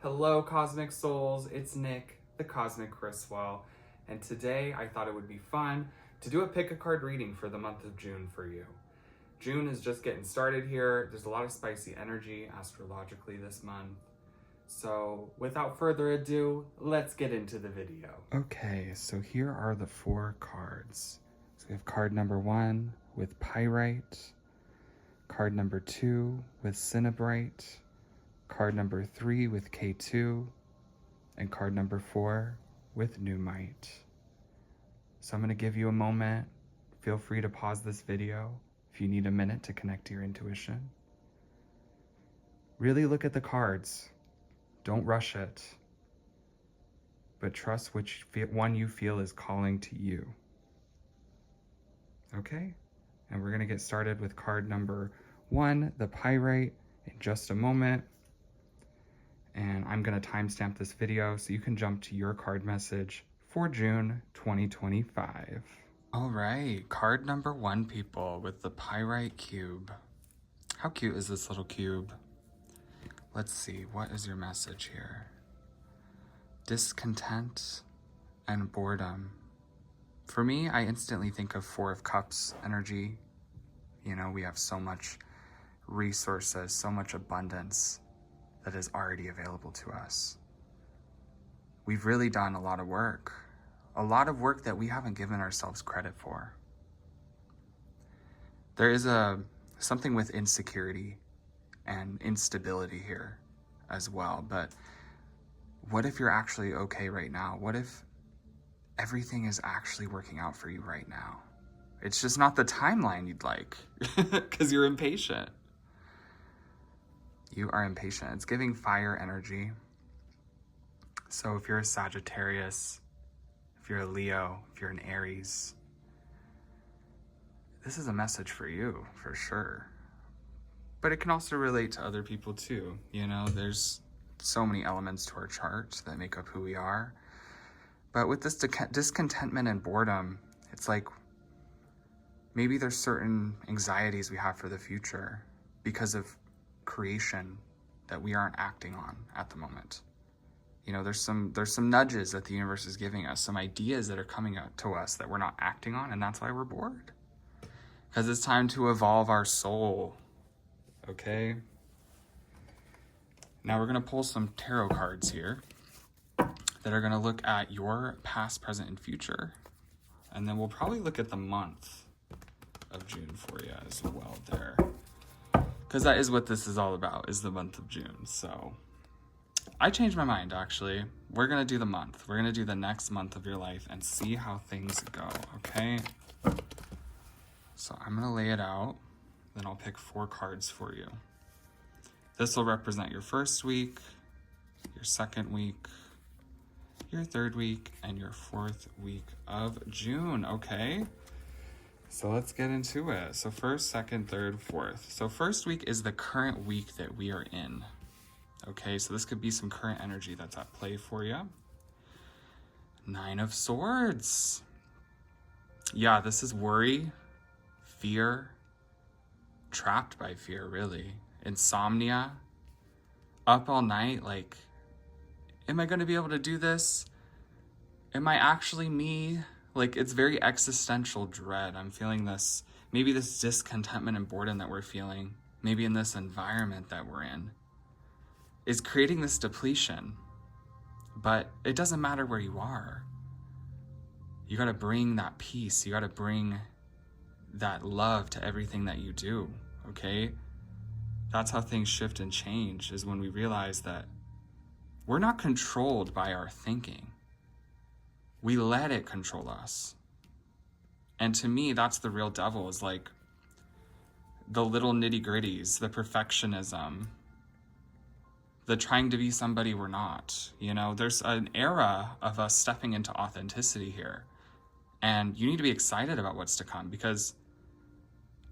Hello, Cosmic Souls. It's Nick, the Cosmic Criswell, and today I thought it would be fun to do a pick a card reading for the month of June for you. June is just getting started here. There's a lot of spicy energy astrologically this month. So without further ado, let's get into the video. Okay, so here are the 4 cards. So we have card number 1 with Pyrite, card number 2 with Cinnabrite, card number 3 with K2, and card number 4 with Numite. So I'm going to give you a moment. Feel free to pause this video if you need a minute to connect to your intuition. Really look at the cards. Don't rush it, but trust which one you feel is calling to you. Okay? And we're going to get started with card number 1, the Pyrite, in just a moment. And I'm going to timestamp this video so you can jump to your card message for June 2025. All right, card number 1, people, with the Pyrite cube. How cute is this little cube? Let's see, what is your message here? Discontent and boredom. For me, I instantly think of 4 of Cups energy. You know, we have so much resources, so much abundance that is already available to us. We've really done a lot of work that we haven't given ourselves credit for. There is something with insecurity and instability here as well, but what if you're actually okay right now? What if everything is actually working out for you right now? It's just not the timeline you'd like because you're impatient. You are impatient. It's giving fire energy. So if you're a Sagittarius, if you're a Leo, if you're an Aries, this is a message for you, for sure. But it can also relate to other people too. You know, there's so many elements to our chart that make up who we are. But with this discontentment and boredom, it's like maybe there's certain anxieties we have for the future because of creation that we aren't acting on at the moment. You know, there's some nudges that the universe is giving us, some ideas that are coming out to us that we're not acting on, and that's why we're bored. Because it's time to evolve our soul. Okay? Now we're going to pull some tarot cards here that are going to look at your past, present, and future. And then we'll probably look at the month of June for you as well there. Because that is what this is all about, is the month of June. So I changed my mind, actually. We're going to do the month. We're going to do the next month of your life and see how things go, okay? So I'm going to lay it out. Then I'll pick 4 cards for you. This will represent your first week, your second week, your third week, and your 4th week of June, okay? So let's get into it. So first, second, third, 4th. So first week is the current week that we are in. Okay, so this could be some current energy that's at play for you. 9 of Swords. Yeah, this is worry, fear, trapped by fear, really. Insomnia, up all night, like, am I going to be able to do this? Am I actually me? Like, it's very existential dread. I'm feeling this, maybe this discontentment and boredom that we're feeling, maybe in this environment that we're in, is creating this depletion. But it doesn't matter where you are. You got to bring that peace. You got to bring that love to everything that you do, okay? That's how things shift and change, is when we realize that we're not controlled by our thinking. We let it control us. And to me, that's the real devil, is like the little nitty-gritties, the perfectionism, the trying to be somebody we're not. You know, there's an era of us stepping into authenticity here. And you need to be excited about what's to come, because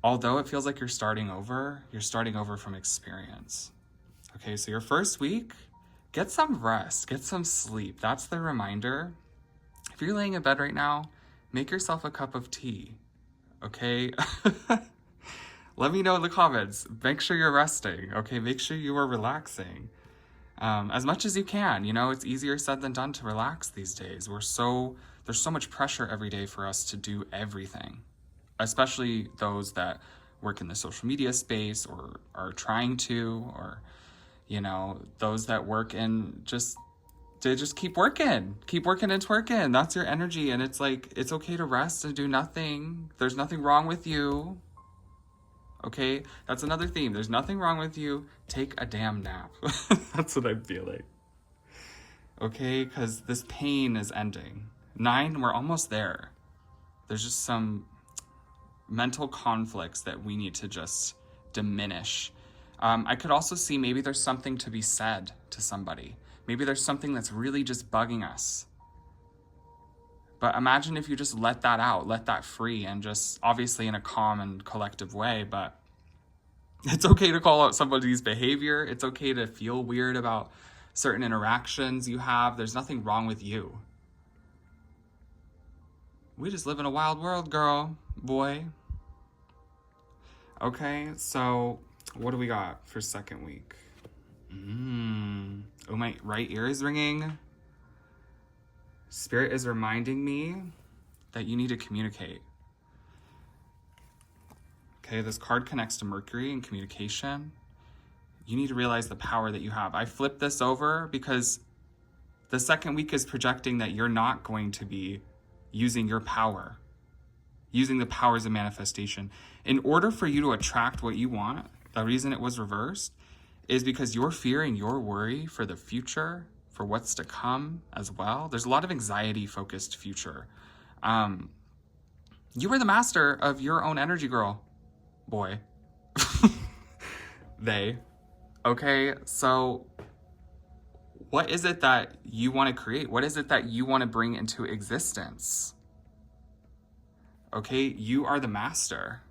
although it feels like you're starting over from experience. Okay, so your first week, get some rest, get some sleep. That's the reminder. If you're laying in bed right now, make yourself a cup of tea, okay? Let me know in the comments. Make sure you're resting, okay? Make sure you are relaxing. as much as you can. You know, it's easier said than done to relax these days. There's so much pressure every day for us to do everything, especially those that work in the social media space or are trying to, or, you know, those that work in just keep working and twerking. That's your energy. And it's like, it's okay to rest and do nothing. There's nothing wrong with you. Okay, that's another theme. There's nothing wrong with you. Take a damn nap. That's what I'm feeling. Okay, because this pain is ending. 9, we're almost there. There's just some mental conflicts that we need to just diminish. I could also see maybe there's something to be said to somebody. Maybe there's something that's really just bugging us. But imagine if you just let that out, let that free, and just obviously in a calm and collective way. But it's okay to call out somebody's behavior. It's okay to feel weird about certain interactions you have. There's nothing wrong with you. We just live in a wild world, girl, boy. Okay, so what do we got for second week? Oh, my right ear is ringing. Spirit is reminding me that you need to communicate. Okay, this card connects to Mercury and communication. You need to realize the power that you have. I flipped this over because the second week is projecting that you're not going to be using your power, using the powers of manifestation. In order for you to attract what you want, the reason it was reversed is because your fear and your worry for the future, for what's to come as well. There's a lot of anxiety-focused future. You are the master of your own energy, girl, boy. They. Okay, so what is it that you want to create? What is it that you want to bring into existence? Okay, you are the master.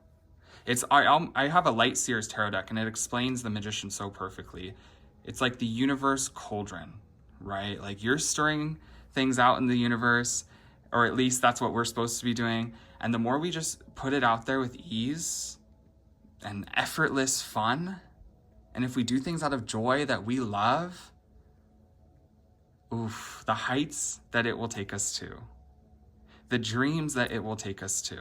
I have a Light Seers tarot deck, and it explains the Magician so perfectly. It's like the universe cauldron, right? Like you're stirring things out in the universe, or at least that's what we're supposed to be doing. And the more we just put it out there with ease and effortless fun, and if we do things out of joy that we love, oof, the heights that it will take us to, the dreams that it will take us to.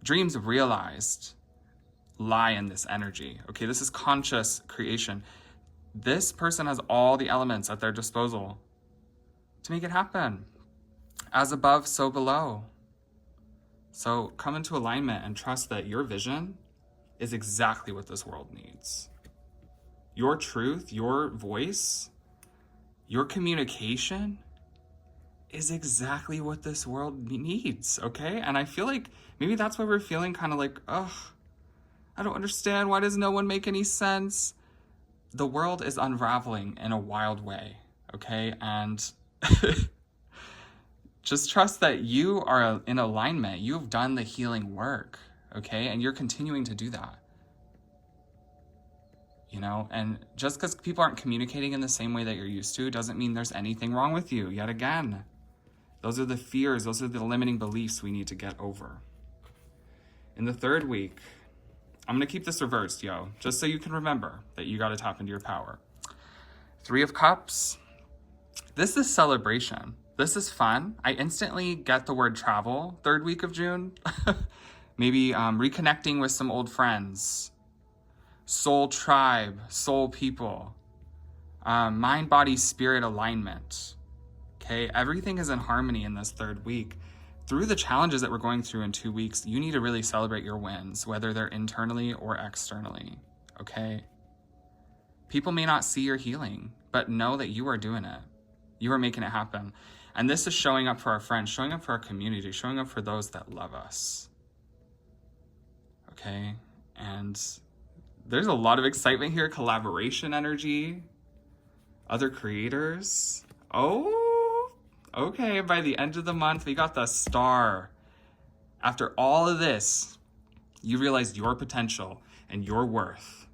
Dreams realized lie in this energy. Okay, this is conscious creation. This person has all the elements at their disposal to make it happen. As above, so below. So come into alignment and trust that your vision is exactly what this world needs. Your truth, your voice, your communication is exactly what this world needs, okay? And I feel like maybe that's why we're feeling kind of like, ugh, I don't understand. Why does no one make any sense? The world is unraveling in a wild way, okay? And just trust that you are in alignment. You've done the healing work, okay? And you're continuing to do that. You know, and just because people aren't communicating in the same way that you're used to doesn't mean there's anything wrong with you. Yet again, those are the fears, those are the limiting beliefs we need to get over. In the third week, I'm going to keep this reversed, yo, just so you can remember that you got to tap into your power. 3 of Cups. This is celebration. This is fun. I instantly get the word travel, 3rd week of June. Maybe reconnecting with some old friends. Soul tribe, soul people, mind, body, spirit alignment. Okay, everything is in harmony in this 3rd week. Through the challenges that we're going through in 2 weeks, you need to really celebrate your wins, whether they're internally or externally. Okay, people may not see your healing, but know that you are doing it. You are making it happen. And this is showing up for our friends, showing up for our community, showing up for those that love us. Okay, and there's a lot of excitement here, collaboration energy, other creators. Oh, okay, by the end of the month, we got the Star. After all of this, you realized your potential and your worth.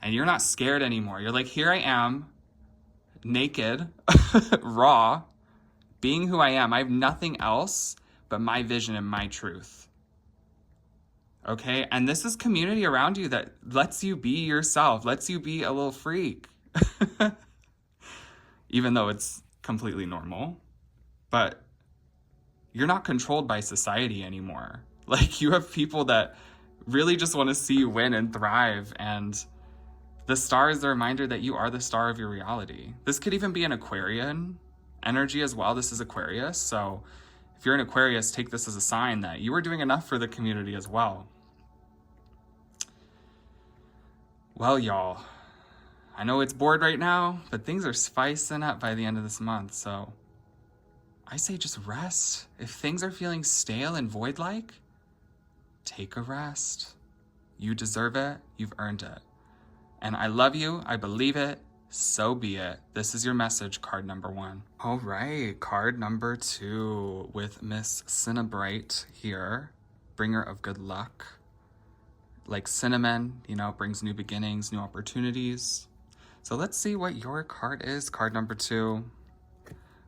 And you're not scared anymore. You're like, here I am, naked, raw, being who I am. I have nothing else but my vision and my truth. Okay, and this is community around you that lets you be yourself, lets you be a little freak. even though it's completely normal. But you're not controlled by society anymore. Like, you have people that really just want to see you win and thrive, and the star is the reminder that you are the star of your reality. This could even be an Aquarian energy as well. This is Aquarius, so if you're an Aquarius, take this as a sign that you are doing enough for the community as well. Well, y'all, I know it's bored right now, but things are spicing up by the end of this month, so I say just rest. If things are feeling stale and void-like, take a rest. You deserve it. You've earned it. And I love you. I believe it. So be it. This is your message, card number 1. All right, card number 2 with Miss Cinnabright here, bringer of good luck. Like cinnamon, brings new beginnings, new opportunities. So let's see what your card is. Card number 2,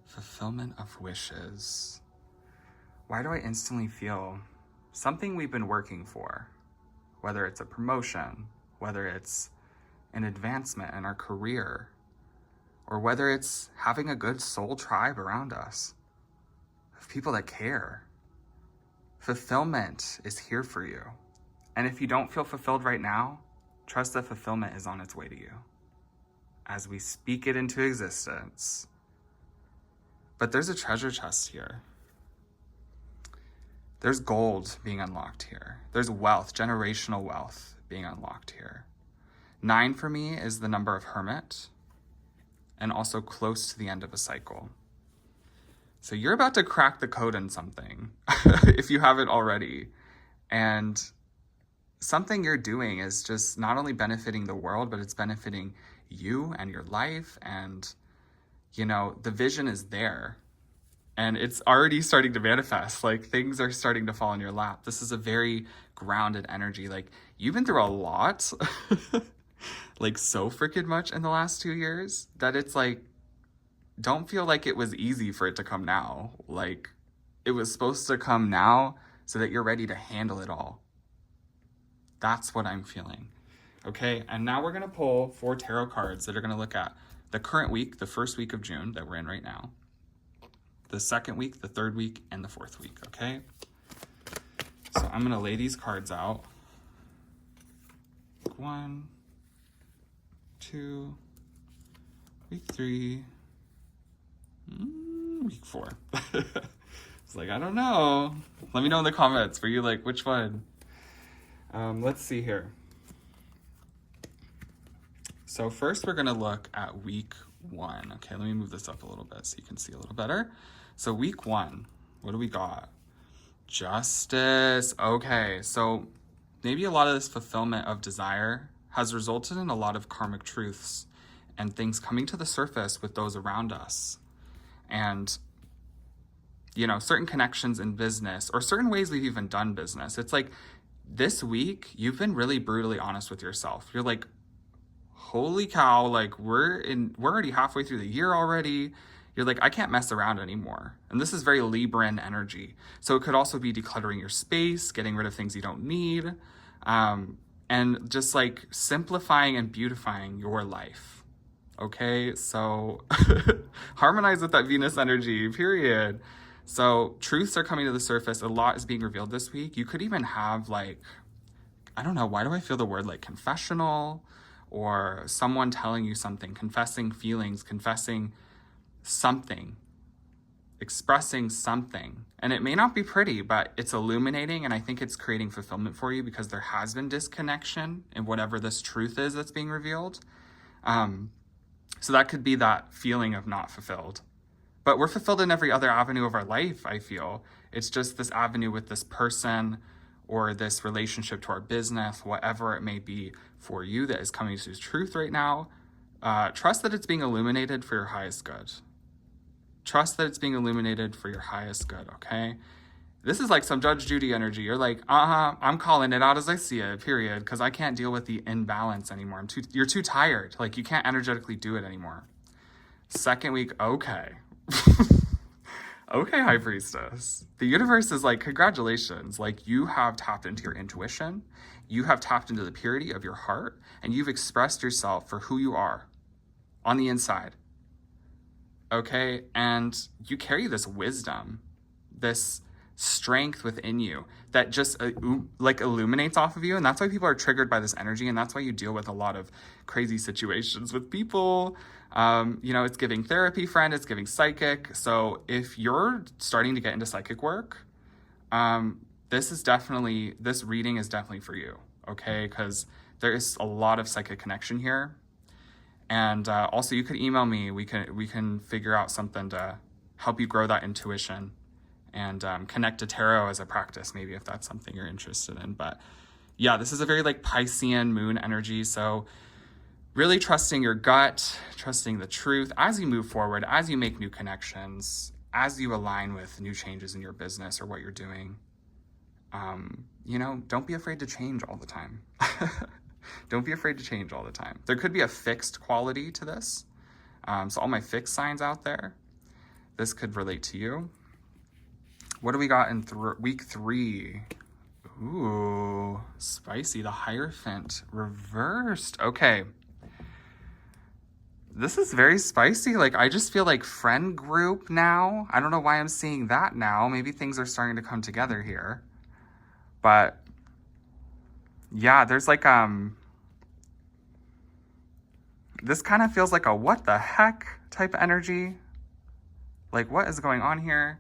fulfillment of wishes. Why do I instantly feel something we've been working for, whether it's a promotion, whether it's an advancement in our career, or whether it's having a good soul tribe around us of people that care. Fulfillment is here for you. And if you don't feel fulfilled right now, trust that fulfillment is on its way to you as we speak it into existence. But there's a treasure chest here. There's gold being unlocked here. There's wealth, generational wealth being unlocked here. 9 for me is the number of Hermit, and also close to the end of a cycle. So you're about to crack the code in something, if you haven't already. And something you're doing is just not only benefiting the world, but it's benefiting you and your life. And, the vision is there. And it's already starting to manifest. Like, things are starting to fall in your lap. This is a very grounded energy. Like, you've been through a lot. Like, so freaking much in the last 2 years that it's like, don't feel like it was easy for it to come now. Like, it was supposed to come now so that you're ready to handle it all. That's what I'm feeling. Okay, and now we're going to pull 4 tarot cards that are going to look at the current week, the first week of June that we're in right now, the second week, the third week, and the fourth week, okay? So I'm going to lay these cards out. 1, 2, week 3, week 4. It's like, I don't know. Let me know in the comments. Were you like, which one? Let's see here. So first we're going to look at week 1. Okay, let me move this up a little bit so you can see a little better. So week 1, what do we got? Justice. Okay, so maybe a lot of this fulfillment of desire has resulted in a lot of karmic truths and things coming to the surface with those around us. And, certain connections in business or certain ways we've even done business. It's like this week, you've been really brutally honest with yourself. You're like, holy cow, like we're already halfway through the year already. You're like, I can't mess around anymore. And this is very Libran energy. So it could also be decluttering your space, getting rid of things you don't need, and just like simplifying and beautifying your life. Okay, so harmonize with that Venus energy, period. So truths are coming to the surface. A lot is being revealed this week. You could even have like, I don't know, why do I feel the word like confessional, or someone telling you something, confessing feelings, confessing something, expressing something. And it may not be pretty, but it's illuminating, and I think it's creating fulfillment for you because there has been disconnection in whatever this truth is that's being revealed. So that could be that feeling of not fulfilled. But we're fulfilled in every other avenue of our life, I feel. It's just this avenue with this person or this relationship to our business, whatever it may be for you that is coming to truth right now. Trust that it's being illuminated for your highest good. Trust that it's being illuminated for your highest good, okay? This is like some Judge Judy energy. You're like, I'm calling it out as I see it, period, because I can't deal with the imbalance anymore. You're too tired. Like, you can't energetically do it anymore. Second week, okay. Okay, High Priestess. The universe is like, congratulations. Like, you have tapped into your intuition. You have tapped into the purity of your heart, and you've expressed yourself for who you are on the inside. okay? And you carry this wisdom, this strength within you that just like illuminates off of you. And that's why people are triggered by this energy. And that's why you deal with a lot of crazy situations with people. You know, it's giving therapy friend, it's giving psychic. So if you're starting to get into psychic work, this reading is definitely for you, okay? Because there is a lot of psychic connection here. And also you could email me. We can figure out something to help you grow that intuition and connect to tarot as a practice, maybe, if that's something you're interested in. But yeah, this is a very like Piscean moon energy. So really trusting your gut, trusting the truth as you move forward, as you make new connections, as you align with new changes in your business or what you're doing. You know, don't be afraid to change all the time. Don't be afraid to change all the time. There could be a fixed quality to this. So all my fixed signs out there, this could relate to you. What do we got in week 3? Ooh, spicy. The Hierophant reversed. Okay. This is very spicy. Like, I just feel like friend group now. I don't know why I'm seeing that now. Maybe things are starting to come together here. But yeah, there's like, this kind of feels like a what the heck type of energy. Like, what is going on here?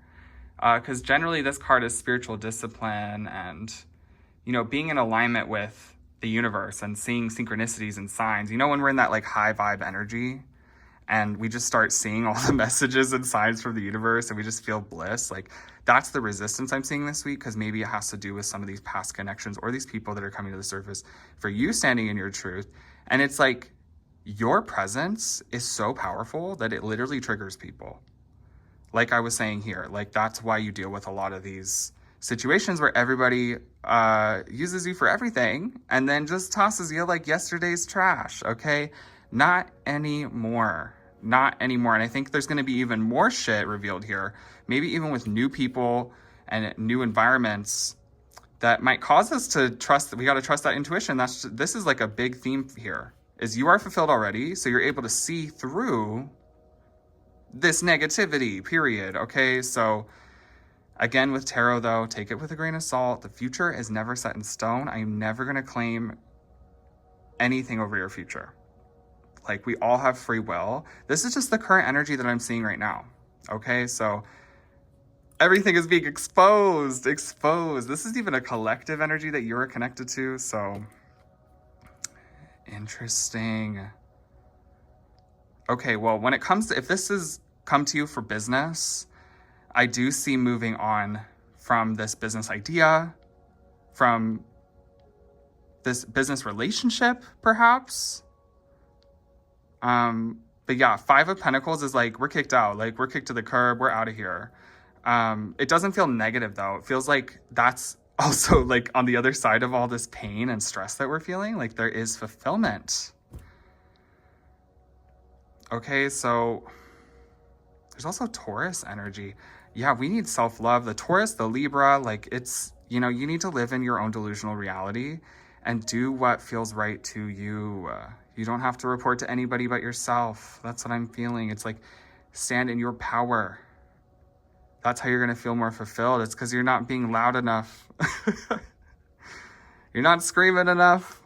Because generally this card is spiritual discipline and, you know, being in alignment with the universe and seeing synchronicities and signs. You know, when we're in that like high vibe energy and we just start seeing all the messages and signs from the universe and we just feel bliss, like that's the resistance I'm seeing this week, because maybe it has to do with some of these past connections or these people that are coming to the surface for you standing in your truth. And it's like your presence is so powerful that it literally triggers people. Like I was saying here, like that's why you deal with a lot of these situations where everybody uses you for everything and then just tosses you like yesterday's trash, okay? Not anymore. Not anymore. And I think there's going to be even more shit revealed here, maybe even with new people and new environments that might cause us to trust that we got to trust that intuition. This is like a big theme here, is you are fulfilled already, so you're able to see through this negativity, period, okay? So again, with tarot though, take it with a grain of salt. The future is never set in stone. I am never going to claim anything over your future. Like, we all have free will. This is just the current energy that I'm seeing right now, okay? So everything is being exposed. This is even a collective energy that you're connected to, so interesting. Okay, well, when it comes to, if this has come to you for business, I do see moving on from this business idea, from this business relationship, perhaps. But yeah, 5 of Pentacles is like, we're kicked out. Like, we're kicked to the curb. We're out of here. It doesn't feel negative, though. It feels like that's also, like, on the other side of all this pain and stress that we're feeling. Like, there is fulfillment. Okay, so there's also Taurus energy. Yeah, we need self-love. The Taurus, the Libra, like, it's, you know, you need to live in your own delusional reality and do what feels right to you. You don't have to report to anybody but yourself. That's what I'm feeling. It's like, stand in your power. That's how you're going to feel more fulfilled. It's because you're not being loud enough. You're not screaming enough.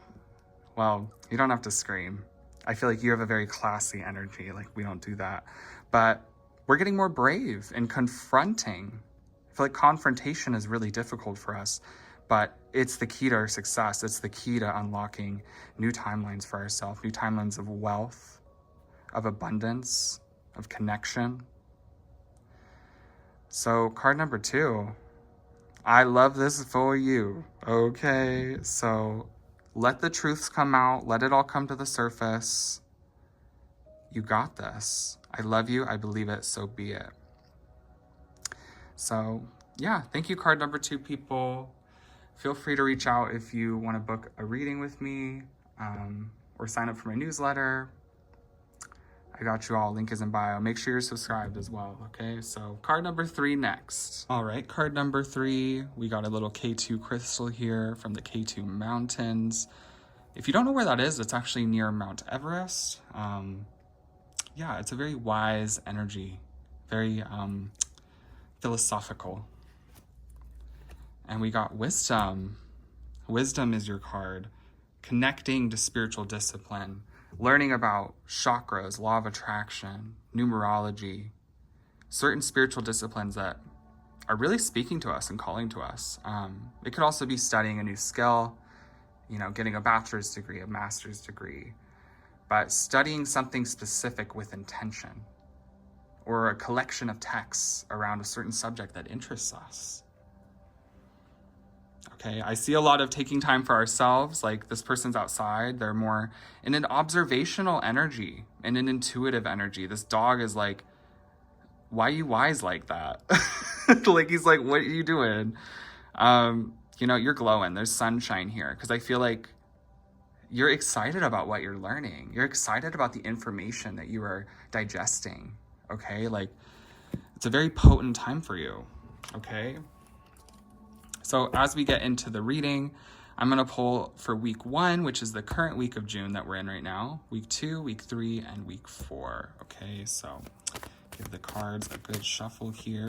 Well, you don't have to scream. I feel like you have a very classy energy. Like, we don't do that. But we're getting more brave and confronting. I feel like confrontation is really difficult for us, but it's the key to our success. It's the key to unlocking new timelines for ourselves, new timelines of wealth, of abundance, of connection. So card number 2, I love this for you. Okay, so let the truths come out. Let it all come to the surface. You got this. I love you. I believe it. So be it. So yeah, thank you, card number 2, people. Feel free to reach out if you want to book a reading with me, or sign up for my newsletter. I got you all. Link is in bio. Make sure you're subscribed as well, okay? So card number 3 next. All right, card number 3. We got a little K2 crystal here from the K2 Mountains. If you don't know where that is, it's actually near Mount Everest. yeah, it's a very wise energy, very philosophical. And we got wisdom. Wisdom is your card. Connecting to spiritual discipline, learning about chakras, law of attraction, numerology, certain spiritual disciplines that are really speaking to us and calling to us. It could also be studying a new skill, getting a bachelor's degree, a master's degree, but studying something specific with intention, or a collection of texts around a certain subject that interests us. Okay, I see a lot of taking time for ourselves, like this person's outside. They're more in an observational energy, in an intuitive energy. This dog is like, why are you wise like that? Like, he's like, what are you doing? You're glowing. There's sunshine here, because I feel like you're excited about what you're learning. You're excited about the information that you are digesting, okay? Like, it's a very potent time for you, okay? So as we get into the reading, I'm going to pull for week 1, which is the current week of June that we're in right now, week 2, week 3, and week 4, okay? So give the cards a good shuffle here.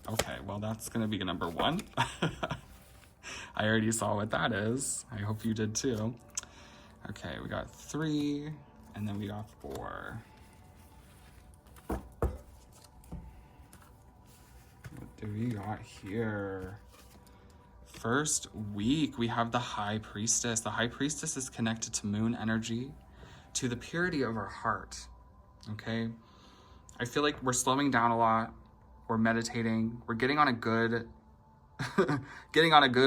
Okay, well, that's going to be number 1. I already saw what that is. I hope you did too. Okay, we got 3, and then we got 4. What do we got here? First week, we have the High Priestess. The High Priestess is connected to moon energy, to the purity of our heart, okay? I feel like we're slowing down a lot. We're meditating. We're getting on a good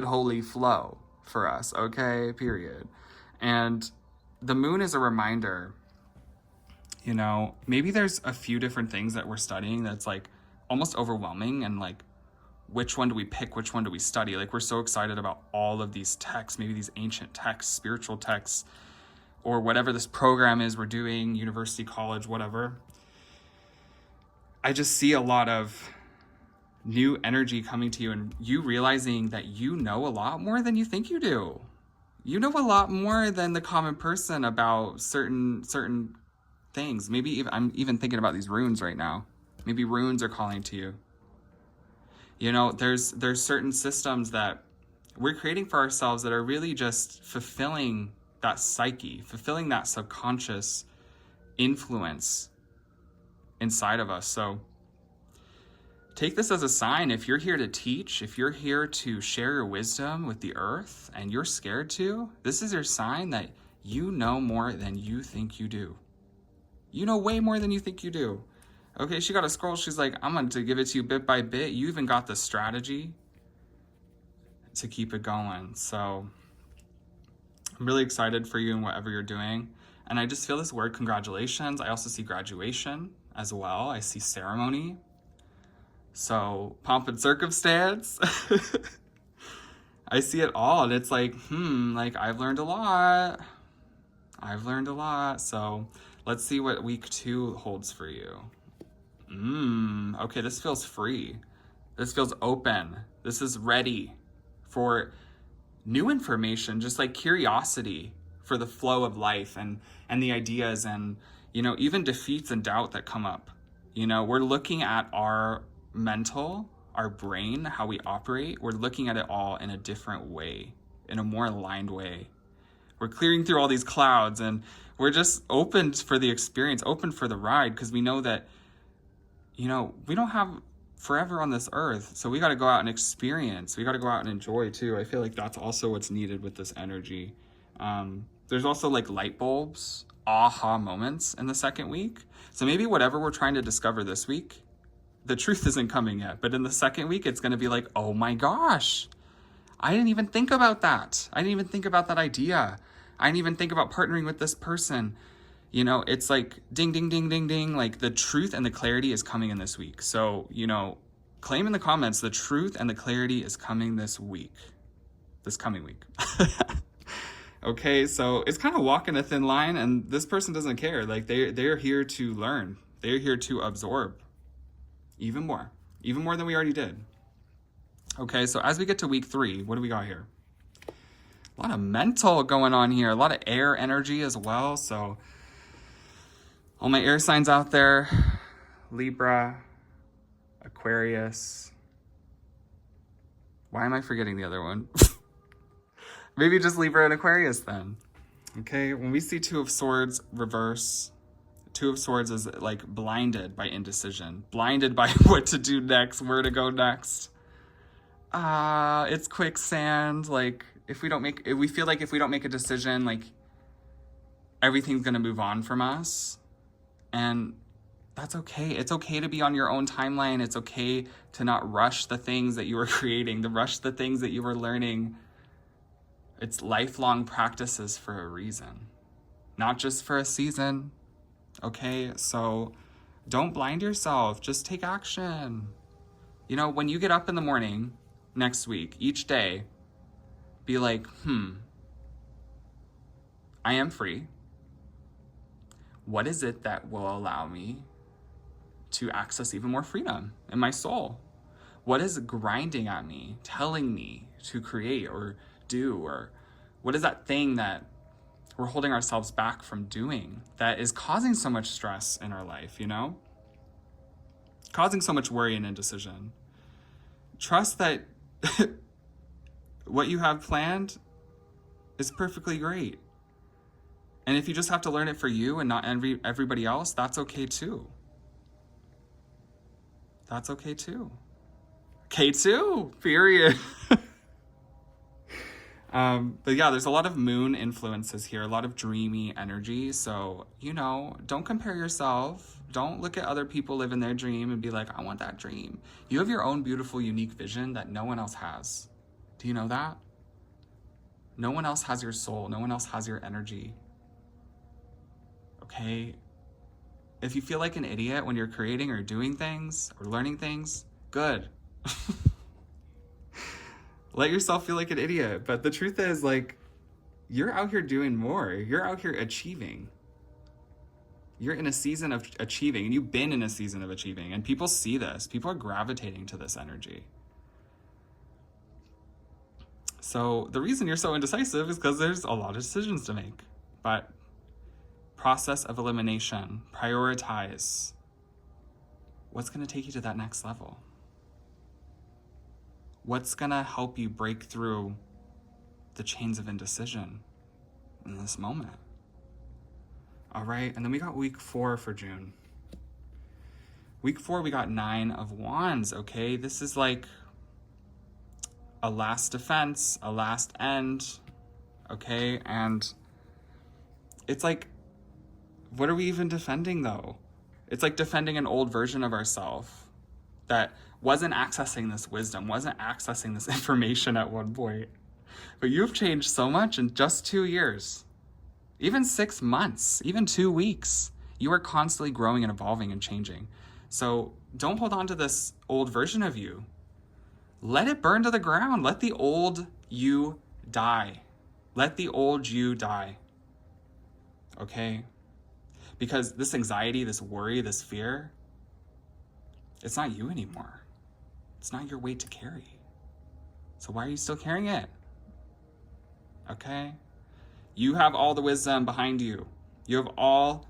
holy flow for us, okay? Period. And the moon is a reminder, maybe there's a few different things that we're studying that's like almost overwhelming, and like, which one do we pick? Which one do we study? Like, we're so excited about all of these texts, maybe these ancient texts, spiritual texts, or whatever this program is we're doing, university, college, whatever. I just see a lot of new energy coming to you, and you realizing that you know a lot more than you think you do. You know a lot more than the common person about certain things. Maybe I'm even thinking about these runes right now. Maybe runes are calling to you. There's certain systems that we're creating for ourselves that are really just fulfilling that psyche, fulfilling that subconscious influence inside of us. So take this as a sign. If you're here to teach, if you're here to share your wisdom with the earth and you're scared to, this is your sign that you know more than you think you do. You know way more than you think you do. Okay, she got a scroll. She's like, I'm going to give it to you bit by bit. You even got the strategy to keep it going. So I'm really excited for you in whatever you're doing. And I just feel this word, congratulations. I also see graduation as well. I see ceremony. So pomp and circumstance. I see it all. And it's like, I've learned a lot. So let's see what week 2 holds for you. Okay, this feels free. This feels open. This is ready for new information, just like curiosity for the flow of life and the ideas and, even defeats and doubt that come up. We're looking at our mental, our brain, how we operate. We're looking at it all in a different way, in a more aligned way. We're clearing through all these clouds, and we're just open for the experience, open for the ride, because we know that we don't have forever on this earth. So we got to go out and experience. We got to go out and enjoy too. I feel like that's also what's needed with this energy. There's also like light bulbs, aha moments in the second week. So maybe whatever we're trying to discover this week, the truth isn't coming yet. But in the second week, it's going to be like, oh my gosh, I didn't even think about that. I didn't even think about that idea. I didn't even think about partnering with this person. It's like ding, ding, ding, ding, ding. Like the truth and the clarity is coming in this week. So, claim in the comments, the truth and the clarity is coming this coming week. Okay, so it's kind of walking a thin line, and this person doesn't care. Like they're here to learn. They're here to absorb even more than we already did. Okay, so as we get to week 3, what do we got here? A lot of mental going on here, a lot of air energy as well. So All my air signs out there, Libra, Aquarius. Why am I forgetting the other one? Maybe just Libra and Aquarius then. Okay, when we see Two of Swords reverse, Two of Swords is like blinded by indecision, blinded by what to do next, where to go next. It's quicksand. Like if we feel like if we don't make a decision, like everything's gonna move on from us. And that's okay. It's okay to be on your own timeline. It's okay to not rush the things that you were creating, to rush the things that you were learning. It's lifelong practices for a reason, not just for a season. Okay, so don't blind yourself. Just take action. You know, when you get up in the morning next week, each day, be like, I am free. What is it that will allow me to access even more freedom in my soul? What is grinding at me, telling me to create or do, or what is that thing that we're holding ourselves back from doing that is causing so much stress in our life, you know? Causing so much worry and indecision. Trust that what you have planned is perfectly great. And if you just have to learn it for you and not everybody else, that's okay too. That's okay too. K2, period. But yeah, there's a lot of moon influences here, a lot of dreamy energy. So, you know, don't compare yourself. Don't look at other people living their dream and be like, I want that dream. You have your own beautiful, unique vision that no one else has. Do you know that? No one else has your soul. No one else has your energy. Okay? If you feel like an idiot when you're creating or doing things or learning things, good. Let yourself feel like an idiot. But the truth is, like, you're out here doing more. You're out here achieving. You're in a season of achieving, and you've been in a season of achieving, and people see this. People are gravitating to this energy. So the reason you're so indecisive is because there's a lot of decisions to make. But process of elimination, prioritize. What's going to take you to that next level? What's going to help you break through the chains of indecision in this moment? All right, and then we got week 4 for June. Week 4, we got 9 of Wands, okay? This is like a last defense, a last end, okay? And it's like, what are we even defending though? It's like defending an old version of ourselves that wasn't accessing this wisdom, wasn't accessing this information at one point. But you've changed so much in just 2 years, even 6 months, even 2 weeks. You are constantly growing and evolving and changing. So don't hold on to this old version of you. Let it burn to the ground. Let the old you die. Let the old you die. Okay? Because this anxiety, this worry, this fear, it's not you anymore. It's not your weight to carry. So why are you still carrying it? Okay? You have all the wisdom behind you. You have all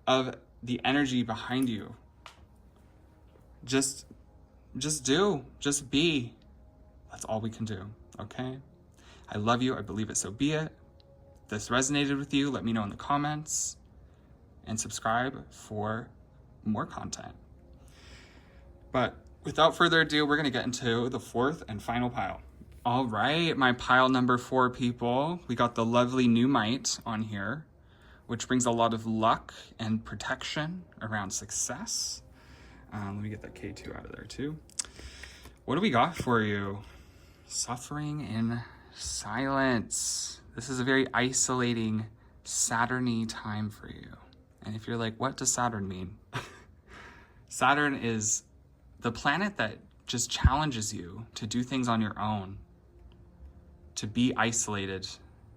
of the energy behind you. Just do. Just be. That's all we can do. Okay? I love you. I believe it. So be it. If this resonated with you, let me know in the comments. And subscribe for more content. But without further ado, we're going to get into the 4th and final pile. All right, my pile number 4 people. We got the lovely New Mite on here, which brings a lot of luck and protection around success. Let me get that K2 out of there too. What do we got for you? Suffering in silence. This is a very isolating, Saturn-y time for you. And if you're like, what does Saturn mean? Saturn is the planet that just challenges you to do things on your own, to be isolated,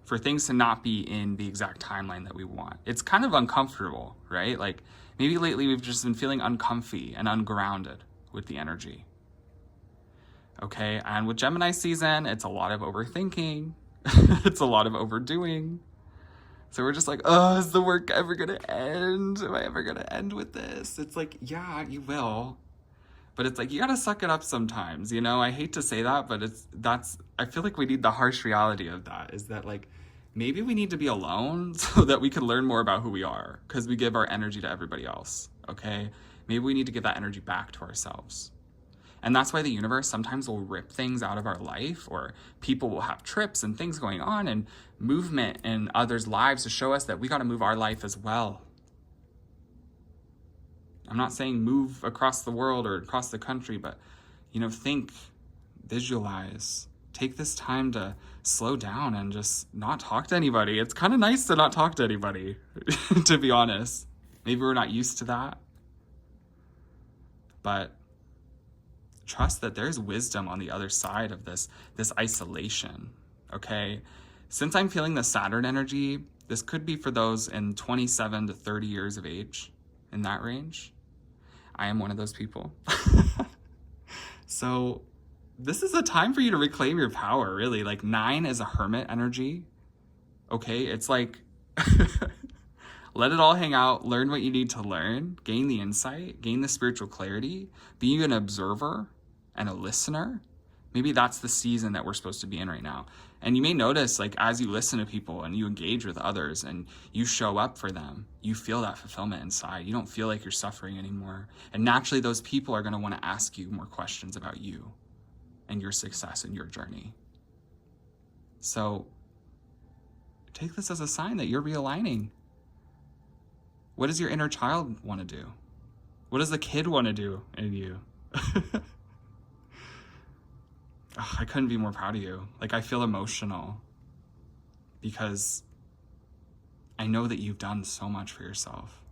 for things to not be in the exact timeline that we want. It's kind of uncomfortable, right? Like maybe lately we've just been feeling uncomfy and ungrounded with the energy. Okay, and with Gemini season, it's a lot of overthinking. It's a lot of overdoing. So we're just like, oh, is the work ever gonna end? Am I ever gonna end with this? It's like, yeah, you will. But it's like, you gotta suck it up sometimes, you know? I hate to say that, but I feel like we need the harsh reality of that, is that like, maybe we need to be alone so that we can learn more about who we are, because we give our energy to everybody else, okay? Maybe we need to give that energy back to ourselves. And that's why the universe sometimes will rip things out of our life, or people will have trips and things going on and movement in others' lives to show us that we got to move our life as well. I'm not saying move across the world or across the country, but, you know, think, visualize, take this time to slow down and just not talk to anybody. It's kind of nice to not talk to anybody, to be honest. Maybe we're not used to that. But trust that there's wisdom on the other side of this isolation, okay? Since I'm feeling the Saturn energy, this could be for those in 27 to 30 years of age, in that range. I am one of those people. So this is a time for you to reclaim your power, really. Like 9 is a hermit energy, okay? It's like, let it all hang out, learn what you need to learn, gain the insight, gain the spiritual clarity, be an observer and a listener. Maybe that's the season that we're supposed to be in right now. And you may notice, like, as you listen to people and you engage with others and you show up for them, you feel that fulfillment inside. You don't feel like you're suffering anymore. And naturally, those people are going to want to ask you more questions about you and your success and your journey. So take this as a sign that you're realigning. What does your inner child want to do? What does the kid want to do in you? Oh, I couldn't be more proud of you. Like, I feel emotional because I know that you've done so much for yourself.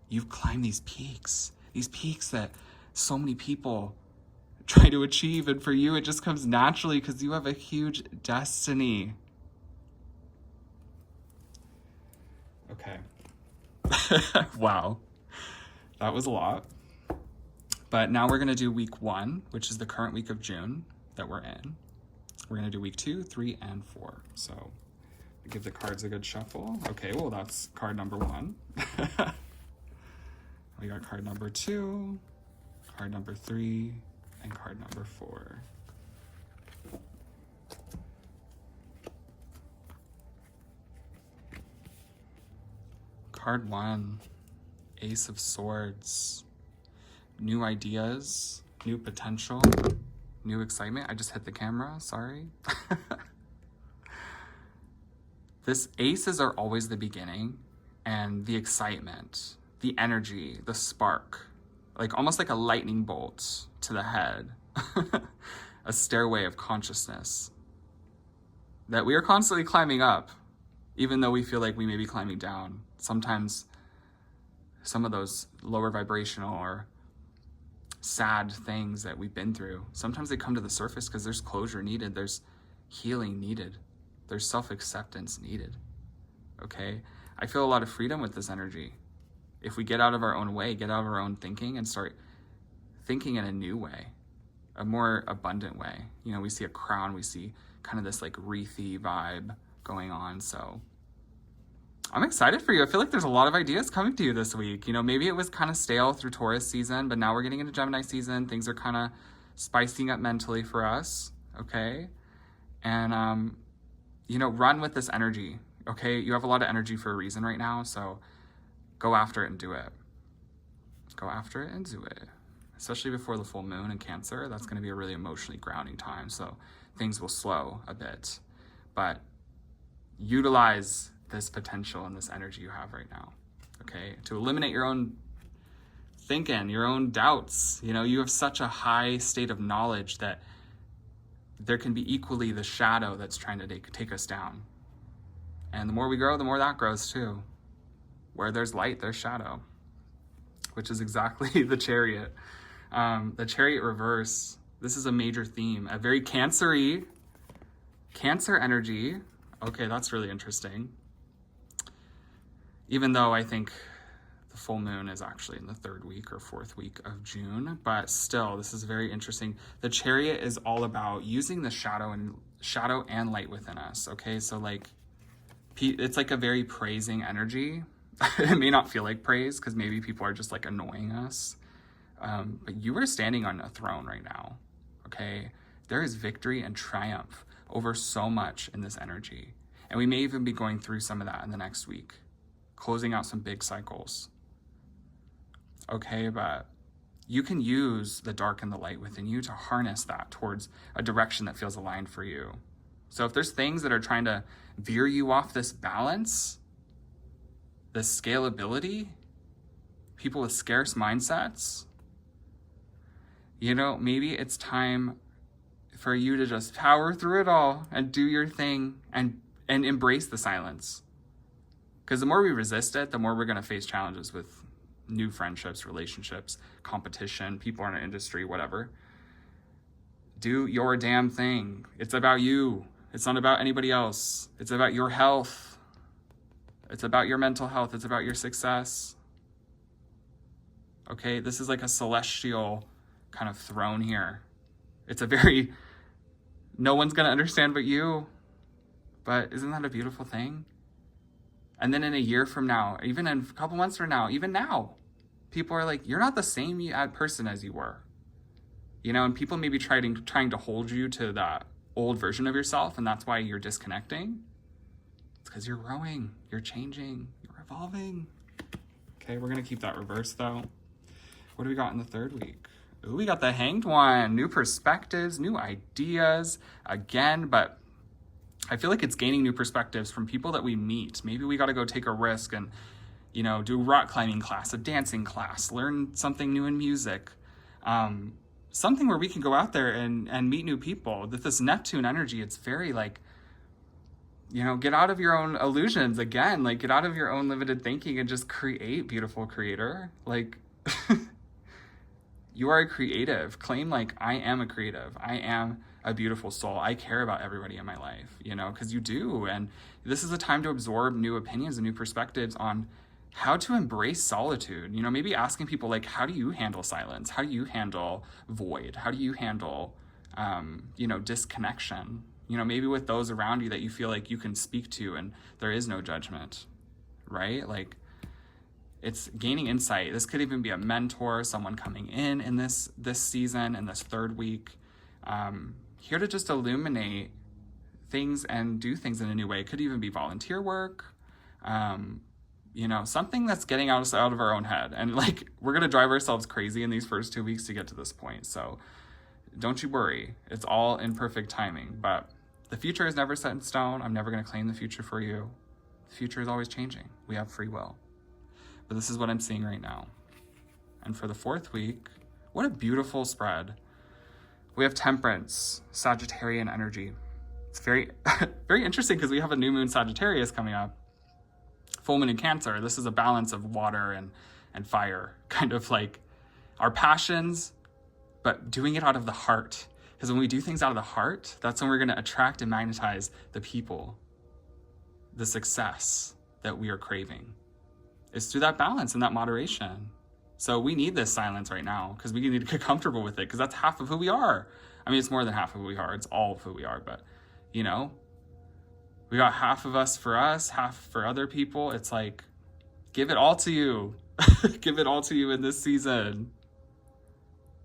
You've climbed these peaks that so many people try to achieve. And for you, it just comes naturally because you have a huge destiny. Okay. Wow. That was a lot. But now we're going to do week 1, which is the current week of June that we're in. We're going to do week 2, 3, and 4. So give the cards a good shuffle. Okay, well, that's card number 1. We got card number 2, card number 3, and card number 4. Card 1, Ace of Swords. New ideas, new potential, new excitement. I just hit the camera, sorry. This aces are always the beginning, and the excitement, the energy, the spark, like almost like a lightning bolt to the head, a stairway of consciousness that we are constantly climbing up, even though we feel like we may be climbing down. Sometimes some of those lower vibrational or sad things that we've been through, sometimes they come to the surface because there's closure needed, there's healing needed, there's self-acceptance needed, okay? I feel a lot of freedom with this energy. If we get out of our own way, get out of our own thinking and start thinking in a new way, a more abundant way. You know, we see a crown, we see kind of this like wreathy vibe going on, so I'm excited for you. I feel like there's a lot of ideas coming to you this week. You know, maybe it was kind of stale through Taurus season, but now we're getting into Gemini season. Things are kind of spicing up mentally for us, okay? And, you know, run with this energy, okay? You have a lot of energy for a reason right now, so go after it and do it. Go after it and do it. Especially before the full moon in Cancer, that's going to be a really emotionally grounding time, so things will slow a bit. But utilize this potential and this energy you have right now, okay? To eliminate your own thinking, your own doubts. You know, you have such a high state of knowledge that there can be equally the shadow that's trying to take us down. And the more we grow, the more that grows too. Where there's light, there's shadow, which is exactly the Chariot. The Chariot reverse, this is a major theme, a very Cancer energy. Okay, that's really interesting. Even though I think the full moon is actually in the 3rd week or 4th week of June, but still, this is very interesting. The Chariot is all about using the shadow and light within us, okay? So like, It's like a very praising energy. It may not feel like praise because maybe people are just like annoying us. But you are standing on a throne right now, okay? There is victory and triumph over so much in this energy. And we may even be going through some of that in the next week, closing out some big cycles. Okay, but you can use the dark and the light within you to harness that towards a direction that feels aligned for you. So if there's things that are trying to veer you off this balance, this scalability, people with scarce mindsets, maybe it's time for you to just power through it all and do your thing and embrace the silence. Because the more we resist it, the more we're going to face challenges with new friendships, relationships, competition, people in our industry, whatever. Do your damn thing. It's about you. It's not about anybody else. It's about your health. It's about your mental health. It's about your success. Okay, this is like a celestial kind of throne here. It's no one's going to understand but you. But isn't that a beautiful thing? And then in a year from now, even in a couple months from now, even now, people are like, you're not the same person as you were. And people may be trying to hold you to that old version of yourself, and that's why you're disconnecting. It's because you're growing, you're changing, you're evolving. Okay, we're going to keep that reverse though. What do we got in the third week? Ooh, we got the Hanged One. New perspectives, new ideas again, but I feel like it's gaining new perspectives from people that we meet. Maybe we got to go take a risk and, do a rock climbing class, a dancing class, learn something new in music, something where we can go out there and meet new people. With this Neptune energy, it's very like, get out of your own illusions again, like get out of your own limited thinking and just create, beautiful creator. Like, you are a creative. Claim like, I am a creative. I am a beautiful soul. I care about everybody in my life, because you do. And this is a time to absorb new opinions and new perspectives on how to embrace solitude. Maybe asking people like, how do you handle silence? How do you handle void? How do you handle, disconnection? Maybe with those around you that you feel like you can speak to and there is no judgment, right? Like, it's gaining insight. This could even be a mentor, someone coming in this season, in this third week, here to just illuminate things and do things in a new way. It could even be volunteer work, something that's getting us out of our own head. And like, we're going to drive ourselves crazy in these first 2 weeks to get to this point. So don't you worry. It's all in perfect timing, but the future is never set in stone. I'm never going to claim the future for you. The future is always changing. We have free will. But this is what I'm seeing right now. And for the fourth week, what a beautiful spread. We have Temperance, Sagittarian energy. It's very, very interesting because we have a new moon Sagittarius coming up. Full moon in Cancer. This is a balance of water and fire, kind of like our passions, but doing it out of the heart. Because when we do things out of the heart, that's when we're going to attract and magnetize the people, the success that we are craving. It's through that balance and that moderation. So we need this silence right now because we need to get comfortable with it because that's half of who we are. I mean, it's more than half of who we are. It's all of who we are. But, we got half of us, half for other people. It's like, give it all to you. Give it all to you in this season.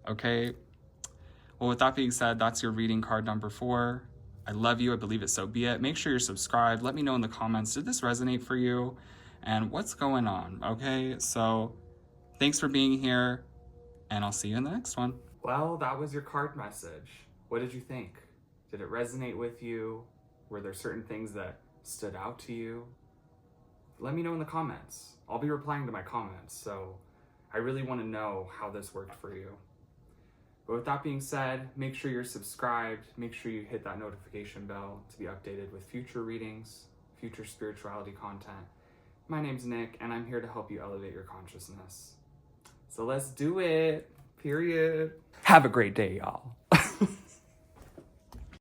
Okay. Well, with that being said, that's your reading card number 4. I love you. I believe it. So be it. Make sure you're subscribed. Let me know in the comments. Did this resonate for you? And what's going on? Okay. So thanks for being here, and I'll see you in the next one. Well, that was your card message. What did you think? Did it resonate with you? Were there certain things that stood out to you? Let me know in the comments. I'll be replying to my comments, so I really want to know how this worked for you. But with that being said, make sure you're subscribed. Make sure you hit that notification bell to be updated with future readings, future spirituality content. My name's Nick, and I'm here to help you elevate your consciousness. So let's do it. Period. Have a great day, y'all.